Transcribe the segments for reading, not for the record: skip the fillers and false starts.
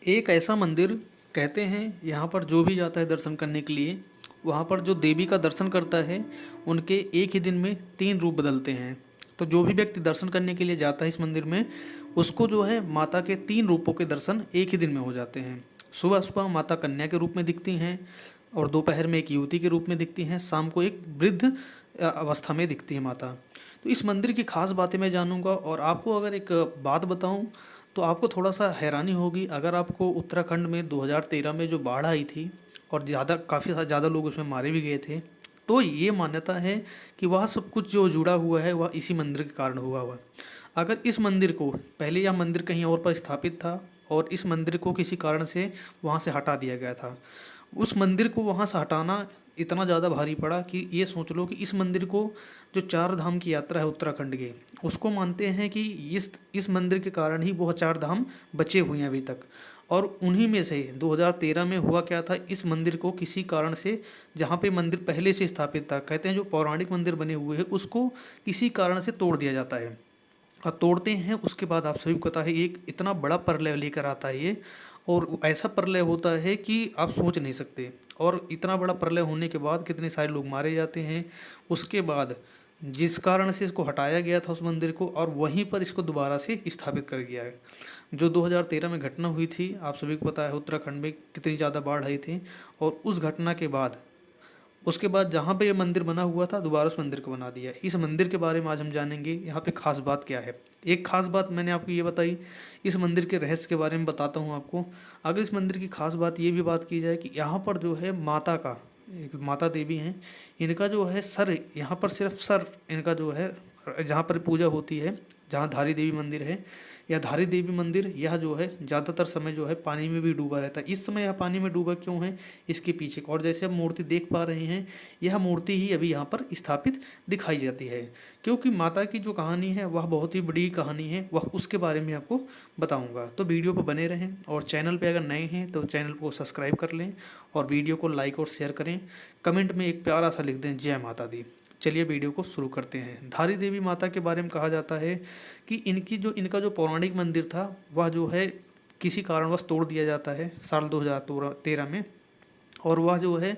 एक ऐसा मंदिर कहते हैं यहाँ पर जो भी जाता है दर्शन करने के लिए, वहाँ पर जो देवी का दर्शन करता है उनके एक ही दिन में 3 रूप बदलते हैं। तो जो भी व्यक्ति दर्शन करने के लिए जाता है इस मंदिर में, उसको जो है माता के 3 रूपों के दर्शन एक ही दिन में हो जाते हैं। सुबह सुबह माता कन्या के रूप में दिखती हैं, और दोपहर में एक युवती के रूप में दिखती हैं, शाम को एक वृद्ध अवस्था में दिखती है माता। तो इस मंदिर की खास बातें मैं जानूंगा, और आपको अगर एक बात बताऊं तो आपको थोड़ा सा हैरानी होगी। अगर आपको उत्तराखंड में 2013 में जो बाढ़ आई थी और काफ़ी ज़्यादा लोग उसमें मारे भी गए थे, तो ये मान्यता है कि वह सब कुछ जो जुड़ा हुआ है वह इसी मंदिर के कारण हुआ। अगर इस मंदिर को, पहले यह मंदिर कहीं और पर स्थापित था और इस मंदिर को किसी कारण से वहाँ से हटा दिया गया था। उस मंदिर को वहाँ से हटाना इतना ज़्यादा भारी पड़ा कि ये सोच लो कि इस मंदिर को, जो 4 धाम की यात्रा है उत्तराखंड के, उसको मानते हैं कि इस मंदिर के कारण ही वो 4 धाम बचे हुए हैं अभी तक। और उन्हीं में से 2013 में हुआ क्या था, इस मंदिर को किसी कारण से, जहाँ पे मंदिर पहले से स्थापित था, कहते हैं जो पौराणिक मंदिर बने हुए हैं उसको किसी कारण से तोड़ दिया जाता है। और तोड़ते हैं, उसके बाद आप सभी को पता है एक इतना बड़ा प्रलय लेकर आता है ये, और ऐसा प्रलय होता है कि आप सोच नहीं सकते। और इतना बड़ा प्रलय होने के बाद कितने सारे लोग मारे जाते हैं। उसके बाद जिस कारण से इसको हटाया गया था उस मंदिर को, और वहीं पर इसको दोबारा से स्थापित कर गया है। जो 2013 में घटना हुई थी, आप सभी को पता है उत्तराखंड में कितनी ज़्यादा बाढ़ आई थी, और उस घटना के बाद, उसके बाद जहाँ पे ये मंदिर बना हुआ था दोबारा उस मंदिर को बना दिया। इस मंदिर के बारे में आज हम जानेंगे, यहाँ पे खास बात क्या है। एक खास बात मैंने आपको ये बताई, इस मंदिर के रहस्य के बारे में बताता हूँ आपको। अगर इस मंदिर की खास बात ये भी बात की जाए कि यहाँ पर जो है माता का, एक माता देवी हैं, इनका जो है सर, यहाँ पर सिर्फ सर इनका जो है, जहाँ पर पूजा होती है, जहाँ धारी देवी मंदिर है, यह धारी देवी मंदिर, यह जो है ज़्यादातर समय जो है पानी में भी डूबा रहता है। इस समय यह पानी में डूबा क्यों है, इसके पीछे, और जैसे आप मूर्ति देख पा रहे हैं, यह मूर्ति ही अभी यहाँ पर स्थापित दिखाई जाती है। क्योंकि माता की जो कहानी है वह बहुत ही बड़ी कहानी है, वह उसके बारे में आपको बताऊँगा। तो वीडियो पर बने रहें, और चैनल पर अगर नए हैं तो चैनल को सब्सक्राइब कर लें, और वीडियो को लाइक और शेयर करें। कमेंट में एक प्यारा सा लिख दें, जय माता दी। चलिए वीडियो को शुरू करते हैं। धारी देवी माता के बारे में कहा जाता है कि इनका जो पौराणिक मंदिर था वह जो है किसी कारणवश तोड़ दिया जाता है साल 2013 में। और वह जो है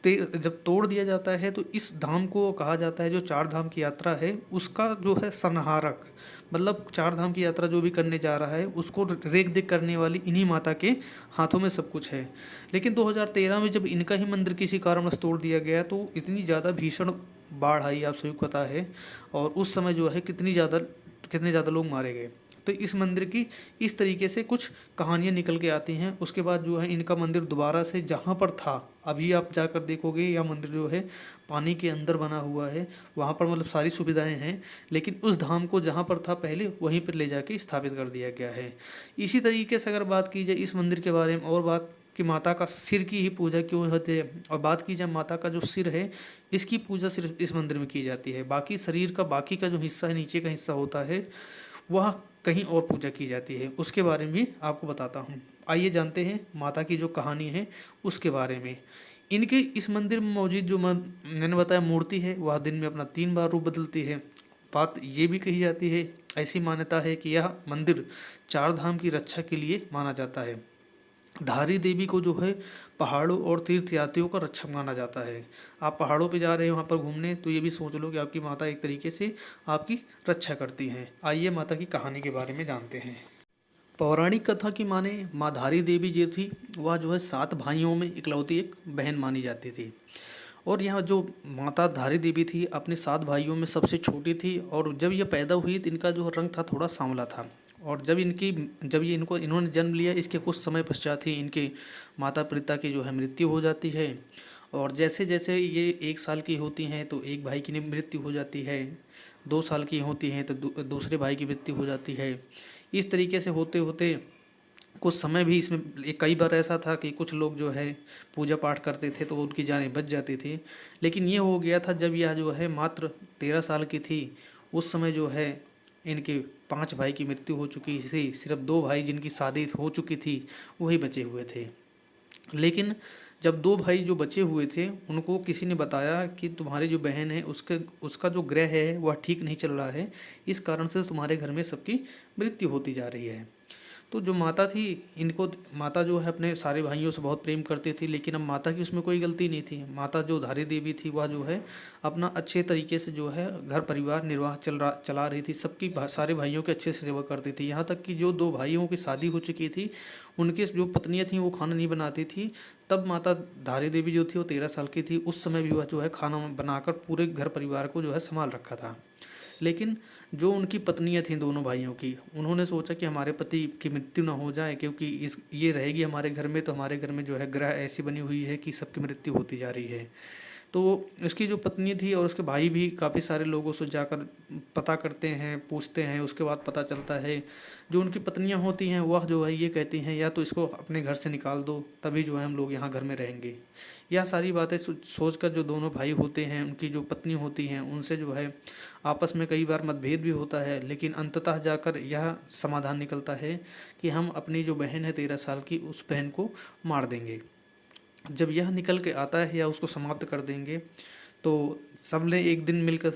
जब तोड़ दिया जाता है तो इस धाम को कहा जाता है, जो 4 धाम की यात्रा है उसका जो है संहारक, मतलब 4 धाम की यात्रा जो भी करने जा रहा है उसको रेख देख करने वाली इन्हीं माता के हाथों में सब कुछ है। लेकिन 2013 में जब इनका ही मंदिर किसी कारणवश तोड़ दिया गया तो इतनी ज़्यादा भीषण बाढ़ आई, आप सभी को पता है। और उस समय जो है कितने ज़्यादा लोग मारे गए। तो इस मंदिर की इस तरीके से कुछ कहानियाँ निकल के आती हैं। उसके बाद जो है इनका मंदिर दोबारा से जहाँ पर था, अभी आप जाकर देखोगे यह मंदिर जो है पानी के अंदर बना हुआ है। वहाँ पर मतलब सारी सुविधाएं हैं, लेकिन उस धाम को जहाँ पर था पहले वहीं पर ले जाके स्थापित कर दिया गया है। इसी तरीके से अगर बात की जाए इस मंदिर के बारे में, और बात कि माता का सिर की ही पूजा क्यों होती है, और बात की जाए माता का जो सिर है इसकी पूजा सिर्फ इस मंदिर में की जाती है। बाकी शरीर का बाकी का जो हिस्सा है, नीचे का हिस्सा होता है, वह कहीं और पूजा की जाती है। उसके बारे में आपको बताता हूँ। आइए जानते हैं माता की जो कहानी है उसके बारे में। इनके इस मंदिर में मौजूद जो मैंने बताया मूर्ति है, वह दिन में अपना 3 बार रूप बदलती है। बात ये भी कही जाती है, ऐसी मान्यता है कि यह मंदिर 4 धाम की रक्षा के लिए माना जाता है। धारी देवी को जो है पहाड़ों और तीर्थ यात्रियों का रक्षक माना जाता है। आप पहाड़ों पे जा रहे हैं वहाँ पर घूमने, तो ये भी सोच लो कि आपकी माता एक तरीके से आपकी रक्षा करती हैं। आइए माता की कहानी के बारे में जानते हैं। पौराणिक कथा की माने माँ धारी देवी जो थी वह जो है 7 भाइयों में इकलौती एक बहन मानी जाती थी। और यहाँ जो माता धारी देवी थी अपने 7 भाइयों में सबसे छोटी थी, और जब ये पैदा हुई तो इनका जो रंग था थोड़ा सांवला था। और जब ये इन्होंने जन्म लिया, इसके कुछ समय पश्चात ही इनके माता पिता की जो है मृत्यु हो जाती है। और जैसे जैसे ये 1 साल की होती हैं तो एक भाई की मृत्यु हो जाती है, 2 साल की होती हैं तो दूसरे भाई की मृत्यु हो जाती है। इस तरीके से होते होते कुछ समय भी इसमें कई बार ऐसा था कि कुछ लोग जो है पूजा पाठ करते थे तो उनकी जानें बच जाती थी। लेकिन ये हो गया था जब यह जो है मात्र 13 साल की थी, उस समय जो है इनके 5 भाई की मृत्यु हो चुकी थी। सिर्फ 2 भाई जिनकी शादी हो चुकी थी वही बचे हुए थे। लेकिन जब 2 भाई जो बचे हुए थे उनको किसी ने बताया कि तुम्हारी जो बहन है उसका जो ग्रह है वह ठीक नहीं चल रहा है, इस कारण से तुम्हारे घर में सबकी मृत्यु होती जा रही है। तो जो माता थी, इनको माता जो है अपने सारे भाइयों से बहुत प्रेम करती थी, लेकिन अब माता की उसमें कोई गलती नहीं थी। माता जो धारी देवी थी वह जो है अपना अच्छे तरीके से जो है घर परिवार निर्वाह चला रही थी, सबकी सारे भाइयों के अच्छे से सेवा करती थी। यहाँ तक कि जो दो भाइयों की शादी हो चुकी थी, उनकी जो पत्नियाँ थीं वो खाना नहीं बनाती थी। तब माता धारी देवी जो थी वो 13 साल की थी। उस समय भी वह जो है खाना बनाकर पूरे घर परिवार को जो है संभाल रखा था। लेकिन जो उनकी पत्नियां थीं दोनों भाइयों की, उन्होंने सोचा कि हमारे पति की मृत्यु ना हो जाए, क्योंकि इस ये रहेगी हमारे घर में तो हमारे घर में जो है ग्रह ऐसी बनी हुई है कि सबकी मृत्यु होती जा रही है। तो उसकी जो पत्नी थी और उसके भाई भी काफ़ी सारे लोगों से जाकर पता करते हैं, पूछते हैं। उसके बाद पता चलता है जो उनकी पत्नियां होती हैं वह जो है ये कहती हैं या तो इसको अपने घर से निकाल दो, तभी जो है हम लोग यहाँ घर में रहेंगे। यह सारी बातें सोच कर जो दोनों भाई होते हैं, उनकी जो पत्नी होती हैं, उनसे जो है आपस में कई बार मतभेद भी होता है, लेकिन अंततः जाकर यह समाधान निकलता है कि हम अपनी जो बहन है 13 साल की, उस बहन को मार देंगे। जब यह निकल के आता है या उसको समाप्त कर देंगे, तो सब ने एक दिन मिलकर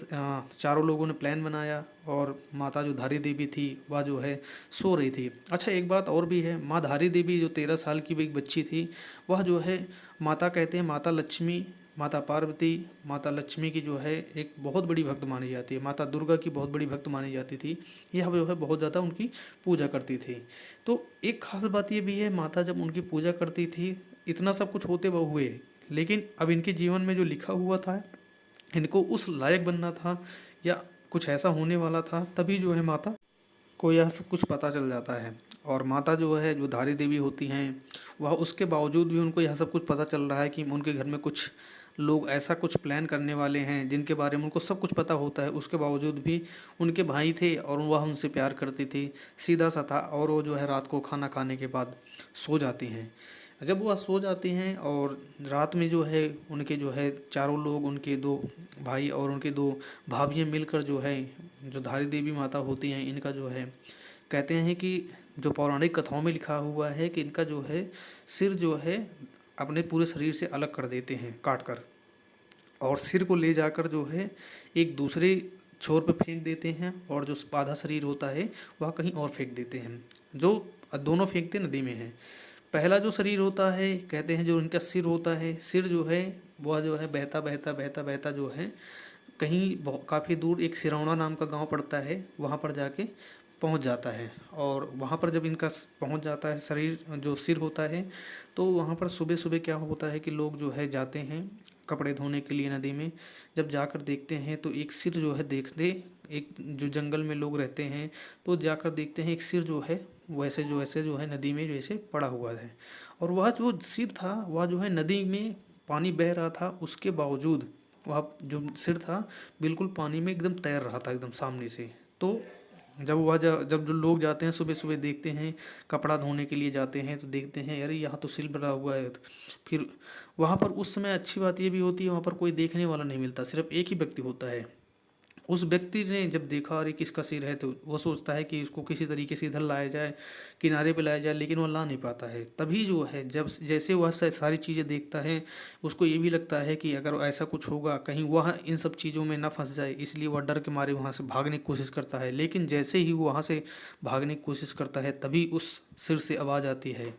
चारों लोगों ने प्लान बनाया और माता जो धारी देवी थी वह जो है सो रही थी। अच्छा, एक बात और भी है, माँ धारी देवी जो 13 साल की भी एक बच्ची थी, वह जो है माता कहते हैं माता लक्ष्मी, माता पार्वती, माता लक्ष्मी की जो है एक बहुत बड़ी भक्त मानी जाती है। माता दुर्गा की बहुत बड़ी भक्त मानी जाती थी। यह जो है बहुत ज़्यादा उनकी पूजा करती थी। तो एक खास बात ये भी है, माता जब उनकी पूजा करती थी, इतना सब कुछ होते हुए, लेकिन अब इनके जीवन में जो लिखा हुआ था, इनको उस लायक बनना था या कुछ ऐसा होने वाला था, तभी जो है माता को यह सब कुछ पता चल जाता है। और माता जो है, जो धारी देवी होती हैं, वह उसके बावजूद भी उनको यह सब कुछ पता चल रहा है कि उनके घर में कुछ लोग ऐसा कुछ प्लान करने वाले हैं जिनके बारे में उनको सब कुछ पता होता है। उसके बावजूद भी उनके भाई थे और वह उनसे प्यार करती थी, सीधा सा था। और वो जो है रात को खाना खाने के बाद सो जाती हैं। जब वह सो जाती हैं और रात में जो है उनके जो है चारों लोग, उनके दो भाई और उनके दो भाभियाँ मिलकर जो है, जो धारी देवी माता होती हैं, इनका जो है कहते हैं कि जो पौराणिक कथाओं में लिखा हुआ है कि इनका जो है सिर जो है अपने पूरे शरीर से अलग कर देते हैं काट कर, और सिर को ले जाकर जो है एक दूसरे छोर पर फेंक देते हैं, और जो आधा शरीर होता है वह कहीं और फेंक देते हैं। जो दोनों फेंकते नदी में हैं। पहला जो शरीर होता है, कहते हैं जो इनका सिर होता है, सिर जो है वह जो है बहता बहता बहता बहता जो है कहीं काफ़ी दूर एक सिरौना नाम का गांव पड़ता है, वहाँ पर जाके पहुँच जाता है। और वहाँ पर जब इनका पहुँच जाता है शरीर, जो सिर होता है, तो वहाँ पर सुबह सुबह क्या होता है कि लोग जो है जाते हैं कपड़े धोने के लिए नदी में। जब जाकर देखते हैं तो एक सिर जो है देखते, एक जो जंगल में लोग रहते हैं, तो जाकर देखते हैं एक सिर जो है वैसे जो है नदी में जैसे पड़ा हुआ है। और वह जो सिर था वह जो है नदी में पानी बह रहा था, उसके बावजूद वह जो सिर था बिल्कुल पानी में एकदम तैर रहा था, एकदम सामने से। तो जब जो लोग जाते हैं सुबह सुबह देखते हैं, कपड़ा धोने के लिए जाते हैं, तो देखते हैं अरे यहाँ तो सिल बना हुआ है। फिर वहाँ पर उस समय अच्छी बात ये भी होती है, वहाँ पर कोई देखने वाला नहीं मिलता, सिर्फ एक ही व्यक्ति होता है। उस व्यक्ति ने जब देखा अरे किसका सिर है, तो वो सोचता है कि इसको किसी तरीके से इधर लाया जाए, किनारे पे लाया जाए, लेकिन वो ला नहीं पाता है। तभी जो है जब जैसे वह सारी चीज़ें देखता है, उसको ये भी लगता है कि अगर ऐसा कुछ होगा कहीं वह इन सब चीज़ों में ना फंस जाए, इसलिए वह डर के मारे वहाँ से भागने की कोशिश करता है। लेकिन जैसे ही वो वहाँ से भागने की कोशिश करता है, तभी उस सिर से आवाज़ आती है,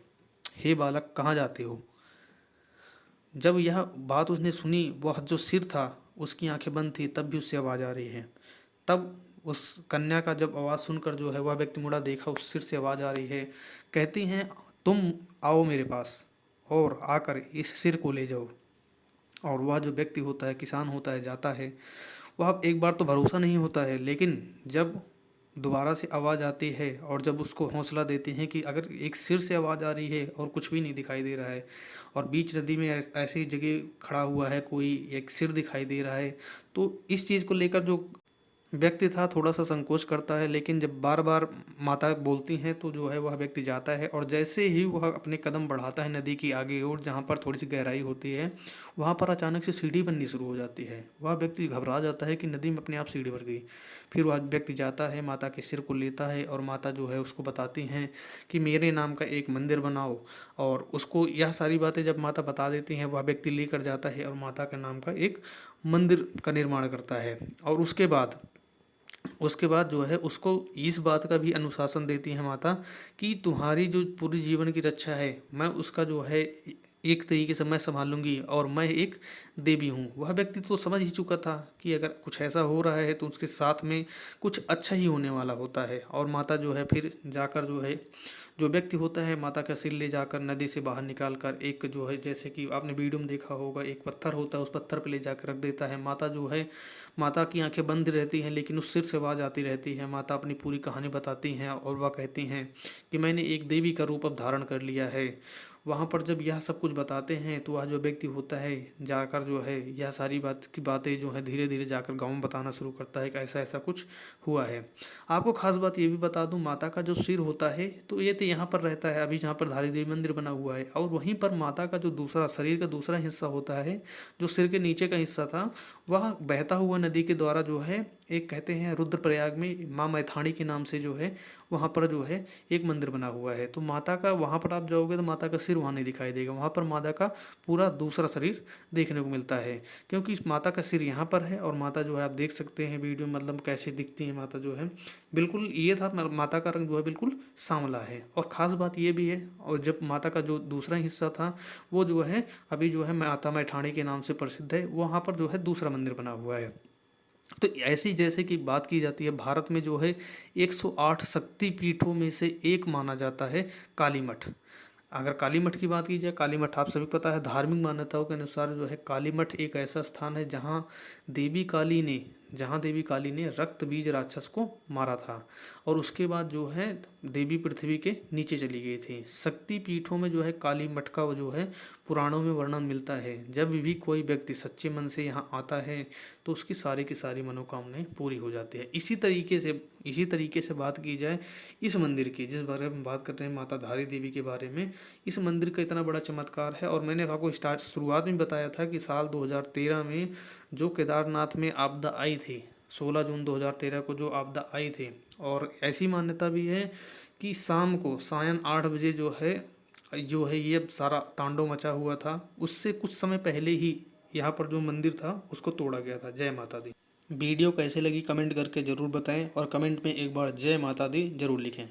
हे बालक कहाँ जाते हो। जब यह बात उसने सुनी, वह जो सिर था उसकी आंखें बंद थी, तब भी उससे आवाज़ आ रही है। तब उस कन्या का जब आवाज़ सुनकर जो है वह व्यक्ति मुड़ा, देखा उस सिर से आवाज़ आ रही है। कहती हैं तुम आओ मेरे पास और आकर इस सिर को ले जाओ। और वह जो व्यक्ति होता है, किसान होता है, जाता है। वह एक बार तो भरोसा नहीं होता है, लेकिन जब दोबारा से आवाज़ आती है और जब उसको हौसला देते हैं कि अगर एक सिर से आवाज़ आ रही है और कुछ भी नहीं दिखाई दे रहा है, और बीच नदी में ऐसी जगह खड़ा हुआ है कोई, एक सिर दिखाई दे रहा है, तो इस चीज़ को लेकर जो व्यक्ति था थोड़ा सा संकोच करता है। लेकिन जब बार बार माता बोलती हैं तो जो है वह व्यक्ति जाता है, और जैसे ही वह अपने कदम बढ़ाता है नदी की आगे और जहाँ पर थोड़ी सी गहराई होती है, वहाँ पर अचानक से सीढ़ी बननी शुरू हो जाती है। वह व्यक्ति घबरा जाता है कि नदी में अपने आप सीढ़ी बन गई। फिर वह व्यक्ति जाता है, माता के सिर को लेता है, और माता जो है उसको बताती हैं कि मेरे नाम का एक मंदिर बनाओ। और उसको यह सारी बातें जब माता बता देती हैं, वह व्यक्ति लेकर जाता है और माता के नाम का एक मंदिर का निर्माण करता है। और उसके बाद उसके बाद जो है उसको इस बात का भी अनुशासन देती है माता कि तुम्हारी जो पूरी जीवन की रक्षा है मैं उसका जो है एक तरीके से मैं संभालूंगी, और मैं एक देवी हूँ। वह व्यक्ति तो समझ ही चुका था कि अगर कुछ ऐसा हो रहा है तो उसके साथ में कुछ अच्छा ही होने वाला होता है। और माता जो है फिर जाकर जो है जो व्यक्ति होता है माता का सिर ले जाकर नदी से बाहर निकाल कर एक जो है, जैसे कि आपने वीडियो में देखा होगा, एक पत्थर होता है उस पत्थर पे ले जाकर रख देता है। माता जो है, माता की आंखें बंद रहती हैं लेकिन उस सिर से आवाज़ आती रहती है। माता अपनी पूरी कहानी बताती हैं और वह कहती हैं कि मैंने एक देवी का रूप अब धारण कर लिया है। वहाँ पर जब यह सब कुछ बताते हैं तो वह जो व्यक्ति होता है जाकर जो है यह सारी बात की बातें जो है धीरे धीरे जाकर गाँव में बताना शुरू करता है कि ऐसा ऐसा कुछ हुआ है। आपको खास बात ये भी बता दूं, माता का जो सिर होता है तो ये तो यहाँ पर रहता है अभी जहाँ पर धारी देवी मंदिर बना हुआ है, और वहीं पर माता का जो दूसरा शरीर का दूसरा हिस्सा होता है, जो सिर के नीचे का हिस्सा था, वह बहता हुआ नदी के द्वारा जो है एक कहते हैं रुद्रप्रयाग में माँ मैथाणी के नाम से जो है वहाँ पर जो है एक मंदिर बना हुआ है। तो माता का वहाँ पर आप जाओगे तो माता का सिर वहाँ नहीं दिखाई देगा, वहाँ पर माता का पूरा दूसरा शरीर देखने को मिलता है, क्योंकि इस माता का सिर यहाँ पर है। और माता जो है आप देख सकते हैं वीडियो मतलब कैसे दिखती है माता जो है, बिल्कुल ये था माता का रंग जो है बिल्कुल सांवला है। और ख़ास बात ये भी है, और जब माता का जो दूसरा हिस्सा था वो जो है अभी जो है माता मैठाणी के नाम से प्रसिद्ध है, वहाँ पर जो है दूसरा मंदिर बना हुआ है। तो ऐसी जैसे कि बात की जाती है भारत में जो है 108 शक्ति पीठों में से एक माना जाता है काली मठ। अगर काली मठ की बात की जाए, काली मठ आप सभी को पता है धार्मिक मान्यताओं के अनुसार जो है काली मठ एक ऐसा स्थान है जहाँ देवी काली ने रक्त बीज राक्षस को मारा था, और उसके बाद जो है देवी पृथ्वी के नीचे चली गई थी। शक्ति पीठों में जो है काली मठ का वो जो है पुराणों में वर्णन मिलता है। जब भी कोई व्यक्ति सच्चे मन से यहाँ आता है तो उसकी सारी की सारी मनोकामनाएं पूरी हो जाती है। इसी तरीके से बात की जाए इस मंदिर की, जिस बारे में बात कर रहे हैं माता धारी देवी के बारे में, इस मंदिर का इतना बड़ा चमत्कार है। और मैंने आपको शुरुआत में बताया था कि साल 2013 में जो केदारनाथ में आपदा आई थी, 16 जून 2013 को जो आपदा आई थी, और ऐसी मान्यता भी है कि शाम को सायं 8 बजे जो है ये सारा तांडव मचा हुआ था, उससे कुछ समय पहले ही यहाँ पर जो मंदिर था उसको तोड़ा गया था। जय माता दी। वीडियो कैसे लगी कमेंट करके ज़रूर बताएं, और कमेंट में एक बार जय माता दी ज़रूर लिखें।